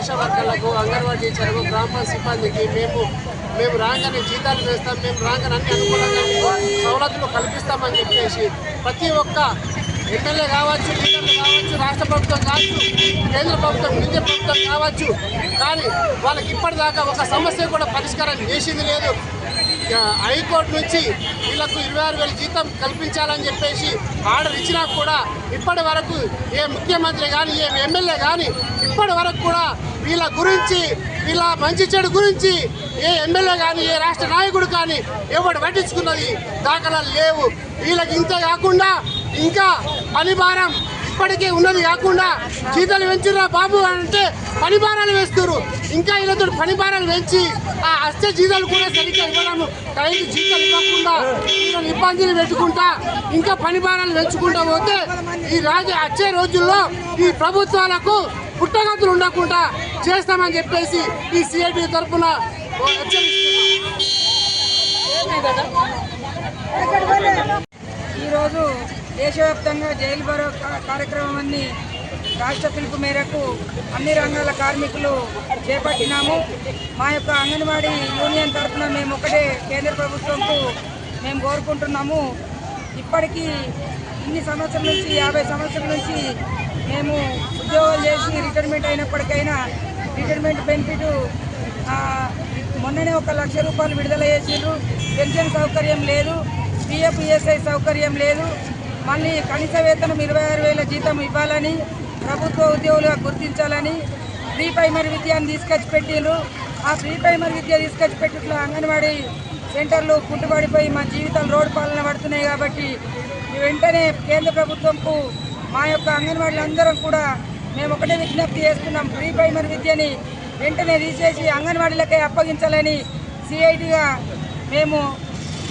ఆశా వర్కర్లకు, అంగన్వాడీ టీచర్లకు, గ్రామ సిబ్బందికి మేము రాగానే జీతాలు వేస్తాం, మేము రాగానే అన్ని అనుకూలంగా సౌలతులు కల్పిస్తామని చెప్పేసి ప్రతి ఒక్క ఎమ్మెల్యే కావచ్చు, లీడర్లు కావచ్చు, రాష్ట్ర ప్రభుత్వం కావచ్చు, కేంద్ర ప్రభుత్వం, బీజేపీ ప్రభుత్వం కావచ్చు, కానీ వాళ్ళకి ఇప్పటిదాకా ఒక సమస్య కూడా పరిష్కారం చేసింది లేదు. హైకోర్టు నుంచి వీళ్ళకు 26,000 జీతం కల్పించాలని చెప్పేసి ఆర్డర్ ఇచ్చినా కూడా ఇప్పటి వరకు ఏ ముఖ్యమంత్రి కానీ ఏ ఎమ్మెల్యే కానీ ఇప్పటి వరకు కూడా వీళ్ళ గురించి, వీళ్ళ మంచి చెడు గురించి ఏ ఎమ్మెల్యే కానీ ఏ రాష్ట్ర నాయకుడు కానీ ఎవడు పట్టించుకున్నది దాఖలాలు లేవు. వీళ్ళకి ఇంతే కాకుండా ఇంకా పని భారం ఇప్పటికే ఉన్నది కాకుండా జీతాలు పెంచిరా బాబు అంటే పని భారాలు వేస్తున్నారు. ఇంకా వీళ్ళతో పని భారాలు పెంచి ఆ అస్తే జీతాలు కూడా సరిగ్గా ఇవ్వడము, టైంకి జీతాలు ఇవ్వకుండా వీళ్ళని ఇబ్బందులు పెట్టుకుంటా ఇంకా పని భారాలు పెంచుకుంటా పోతే వచ్చే రోజుల్లో ఈ ప్రభుత్వాలకు పుట్టగతులు ఉండకుండా చేస్తామని చెప్పేసి ఈ సిఐటి తరఫున ఈరోజు దేశవ్యాప్తంగా జైలు భరో కార్యక్రమాన్ని రాష్ట్ర పిలుపు మేరకు అన్ని రంగాల కార్మికులు చేపట్టినాము. మా యొక్క అంగన్వాడీ యూనియన్ తరఫున మేము ఒకటే కేంద్ర ప్రభుత్వంకు మేము కోరుకుంటున్నాము. ఇప్పటికీ ఇన్ని సంవత్సరాల నుంచి 50 సంవత్సరాల నుంచి మేము ఉద్యోగాలు చేసి రిటైర్మెంట్ అయినప్పటికైనా రిటైర్మెంట్ బెనిఫిట్ మొన్ననే 1 లక్ష రూపాయలు విడుదల చేసిండ్రు. పెన్షన్ సౌకర్యం లేదు, పిఎఫ్ ఈఎస్ఐ సౌకర్యం లేదు. మళ్ళీ కనీస వేతనం 26,000 జీతం ఇవ్వాలని, ప్రభుత్వ ఉద్యోగులుగా గుర్తించాలని ప్రీ ప్రైమరీ విద్యను తీసుకొచ్చి పెట్టిండ్రు. ఆ ప్రీ ప్రైమరీ విద్య తీసుకొచ్చి పెట్టిన అంగన్వాడీ సెంటర్లు కుంటుపడిపోయి మా జీవితాలు రోడ్డు పాలన పడుతున్నాయి. కాబట్టి వెంటనే కేంద్ర ప్రభుత్వంకు మా యొక్క అంగన్వాడీలు అందరం కూడా మేము ఒకటే విజ్ఞప్తి చేస్తున్నాం. ప్రీ ప్రైమరీ విద్యని వెంటనే తీసేసి అంగన్వాడీలకే అప్పగించాలని సిఐటిగా మేము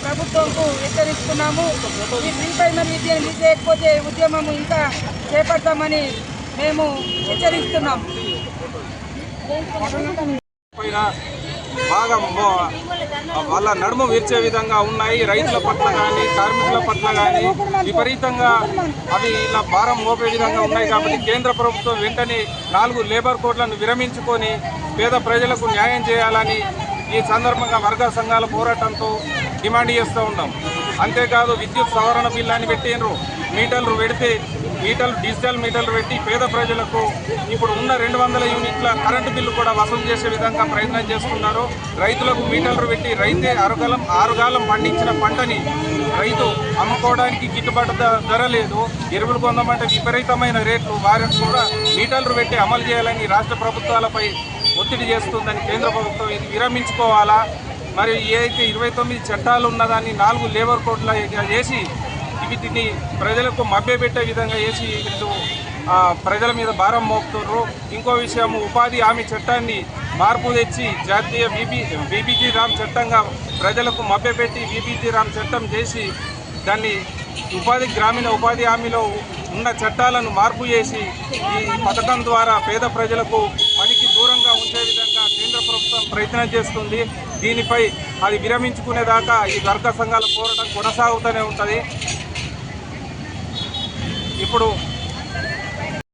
ప్రభుత్వంకు హెచ్చరిస్తున్నాము. ఈ ప్రీ ప్రైమరీ విద్యను తీసేయకపోతే ఉద్యమం ఇంకా చేపడతామని మేము హెచ్చరిస్తున్నాం. బాగా వాళ్ళ నడుము వీర్చే విధంగా ఉన్నాయి. రైతుల పట్ల కానీ కార్మికుల పట్ల కానీ విపరీతంగా అవి ఇలా భారం మోపే విధంగా ఉన్నాయి. కాబట్టి కేంద్ర ప్రభుత్వం వెంటనే 4 లేబర్ కోడ్లను విరమించుకొని పేద ప్రజలకు న్యాయం చేయాలని ఈ సందర్భంగా వర్గ సంఘాల పోరాటంతో డిమాండ్ చేస్తూ ఉన్నాం. అంతేకాదు విద్యుత్ సవరణ బిల్లాన్ని పెట్టినరు, మీటర్లు పెడితే డిజిటల్ మీటర్లు పెట్టి పేద ప్రజలకు ఇప్పుడు ఉన్న 200 యూనిట్ల కరెంటు బిల్లు కూడా వసూలు చేసే విధంగా ప్రయత్నం చేస్తున్నారు. రైతులకు మీటర్లు పెట్టి రైతే ఆరుగాలం పండించిన పంటని రైతు అమ్ముకోవడానికి గిట్టుబాటు ధర లేదు, ఎరువులు కొందామంటే విపరీతమైన రేట్లు, వారికి కూడా మీటర్లు పెట్టి అమలు చేయాలని రాష్ట్ర ప్రభుత్వాలపై ఒత్తిడి చేస్తుందని కేంద్ర ప్రభుత్వం ఇది విరమించుకోవాలా. మరి ఏదైతే 29 చట్టాలు ఉన్నదాన్ని 4 లేబర్ కోడ్లు చేసి వీటిని ప్రజలకు మభ్యపెట్టే విధంగా చేసి వీళ్ళు ప్రజల మీద భారం మోపుతున్నారు. ఇంకో విషయం, ఉపాధి హామీ చట్టాన్ని మార్పు తెచ్చి జాతీయ బీబీజీ రామ్ చట్టంగా ప్రజలకు మభ్యపెట్టి బీబీజీ రామ్ చట్టం చేసి దాన్ని గ్రామీణ ఉపాధి హామీలో ఉన్న చట్టాలను మార్పు చేసి ఈ పథకం ద్వారా పేద ప్రజలకు పనికి దూరంగా ఉంచే విధంగా కేంద్ర ప్రభుత్వం ప్రయత్నం చేస్తుంది. దీనిపై అది విరమించుకునేదాకా ఈ వర్గ సంఘాల పోరాటం కొనసాగుతూనే ఉంటుంది. ఇప్పుడు